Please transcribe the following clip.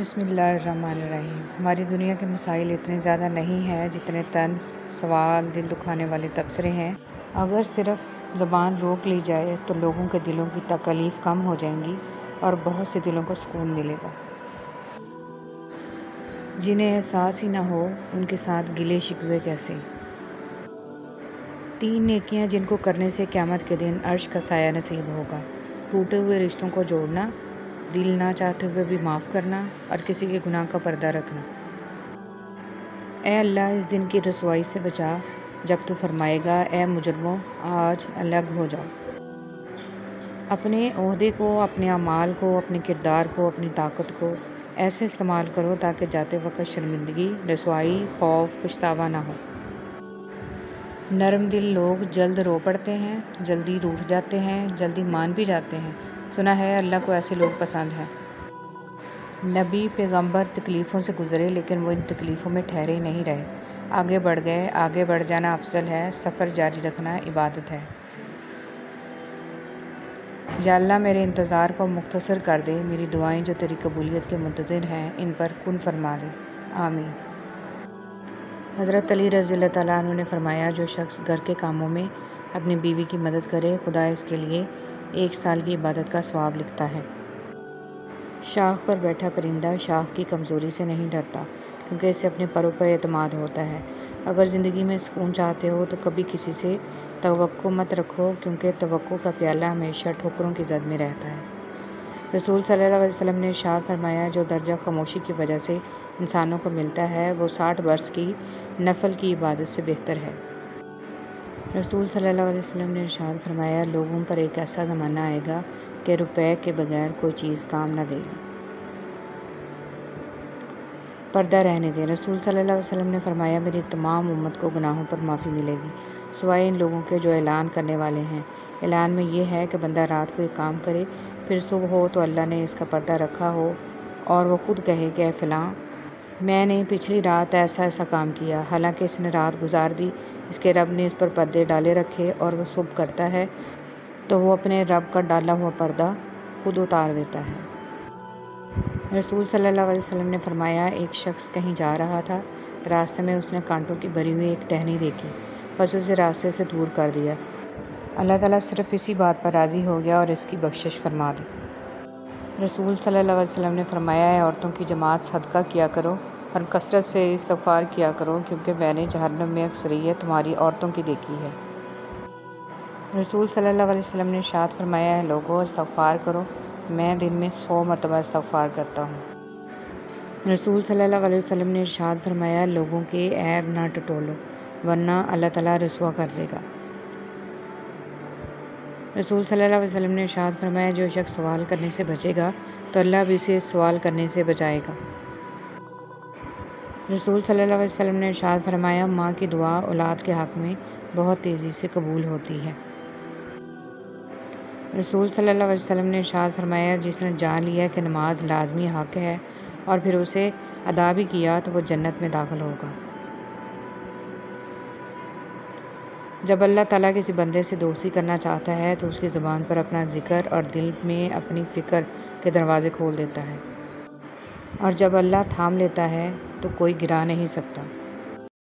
بسم اللہ الرحمن الرحیم۔ ہماری دنیا کے مسائل اتنے زیادہ نہیں ہیں جتنے طنز، سوال، دل دکھانے والے تبصرے ہیں۔ اگر صرف زبان روک لی جائے تو لوگوں کے دلوں کی تکالیف کم ہو جائیں گی اور بہت سے دلوں کو سکون ملے گا۔ جنہیں احساس ہی نہ ہو ان کے ساتھ گلے شکوے کیسے۔ 3 نیکیاں جن کو کرنے سے قیامت کے دن عرش کا سایہ نصیب ہوگا: ٹوٹے ہوئے رشتوں کو جوڑنا، دل نہ چاہتے ہوئے بھی معاف کرنا اور کسی کے گناہ کا پردہ رکھنا۔ اے اللہ، اس دن کی رسوائی سے بچا جب تو فرمائے گا، اے مجرموں، آج الگ ہو جاؤ۔ اپنے عہدے کو، اپنے اعمال کو، اپنے کردار کو، اپنی طاقت کو ایسے استعمال کرو تاکہ جاتے وقت شرمندگی، رسوائی، خوف، پچھتاوا نہ ہو۔ نرم دل لوگ جلد رو پڑتے ہیں، جلدی روٹھ جاتے ہیں، جلدی مان بھی جاتے ہیں۔ سنا ہے اللہ کو ایسے لوگ پسند ہیں۔ نبی پیغمبر تکلیفوں سے گزرے لیکن وہ ان تکلیفوں میں ٹھہرے نہیں رہے، آگے بڑھ گئے۔ آگے بڑھ جانا افضل ہے، سفر جاری رکھنا عبادت ہے۔ یا اللہ، میرے انتظار کو مختصر کر دے، میری دعائیں جو تیری قبولیت کے منتظر ہیں ان پر کن فرما دے، آمین۔ حضرت علی رضی اللہ تعالیٰ عنہ نے فرمایا، جو شخص گھر کے کاموں میں اپنی بیوی کی مدد کرے، خدا اس کے لیے 1 سال کی عبادت کا ثواب لکھتا ہے۔ شاخ پر بیٹھا پرندہ شاخ کی کمزوری سے نہیں ڈرتا کیونکہ اسے اپنے پروں پر اعتماد ہوتا ہے۔ اگر زندگی میں سکون چاہتے ہو تو کبھی کسی سے توقع مت رکھو کیونکہ توقع کا پیالہ ہمیشہ ٹھوکروں کی زد میں رہتا ہے۔ رسول صلی اللہ علیہ وسلم نے ارشاد فرمایا، جو درجہ خاموشی کی وجہ سے انسانوں کو ملتا ہے وہ 60 برس کی نفل کی عبادت سے بہتر ہے۔ رسول صلی اللہ علیہ وسلم نے ارشاد فرمایا، لوگوں پر ایک ایسا زمانہ آئے گا کہ روپے کے بغیر کوئی چیز کام نہ دے گی۔ پردہ رہنے دیں۔ رسول صلی اللہ علیہ وسلم نے فرمایا، میری تمام امت کو گناہوں پر معافی ملے گی سوائے ان لوگوں کے جو اعلان کرنے والے ہیں۔ اعلان میں یہ ہے کہ بندہ رات کو ایک کام کرے، پھر صبح ہو تو اللہ نے اس کا پردہ رکھا ہو اور وہ خود کہے کہ اے فلاں، میں نے پچھلی رات ایسا ایسا کام کیا، حالانکہ اس نے رات گزار دی، اس کے رب نے اس پر پردے ڈالے رکھے، اور وہ صبح کرتا ہے تو وہ اپنے رب کا ڈالا ہوا پردہ خود اتار دیتا ہے۔ رسول صلی اللہ علیہ وسلم نے فرمایا، ایک شخص کہیں جا رہا تھا، راستے میں اس نے کانٹوں کی بھری ہوئی ایک ٹہنی دیکھی، بس اسے راستے سے دور کر دیا۔ اللہ تعالیٰ صرف اسی بات پر راضی ہو گیا اور اس کی بخشش فرما دی۔ رسول صلی اللہ علیہ وسلم نے فرمایا، اے عورتوں کی جماعت، صدقہ کیا کرو اور کثرت سے استغفار کیا کرو کیونکہ میں نے جہنم میں اکثریت تمہاری عورتوں کی دیکھی ہے۔ رسول صلی اللہ علیہ وسلم نے ارشاد فرمایا، اے لوگو، استغفار کرو، میں دن میں 100 مرتبہ استغفار کرتا ہوں۔ رسول صلی اللہ علیہ وسلم نے ارشاد فرمایا، لوگوں کے عیب نہ ٹٹولو ورنہ اللہ تعالیٰ رسوا کر دے گا۔ رسول صلی اللہ علیہ وسلم نے ارشاد فرمایا، جو شخص سوال کرنے سے بچے گا تو اللہ بھی اسے سوال کرنے سے بچائے گا۔ رسول صلی اللہ علیہ وسلم نے ارشاد فرمایا، ماں کی دعا اولاد کے حق میں بہت تیزی سے قبول ہوتی ہے۔ رسول صلی اللہ علیہ وسلم نے ارشاد فرمایا، جس نے جان لیا کہ نماز لازمی حق ہے اور پھر اسے ادا بھی کیا تو وہ جنت میں داخل ہوگا۔ جب اللہ تعالیٰ کسی بندے سے دوستی کرنا چاہتا ہے تو اس کی زبان پر اپنا ذکر اور دل میں اپنی فکر کے دروازے کھول دیتا ہے، اور جب اللہ تھام لیتا ہے تو کوئی گرا نہیں سکتا۔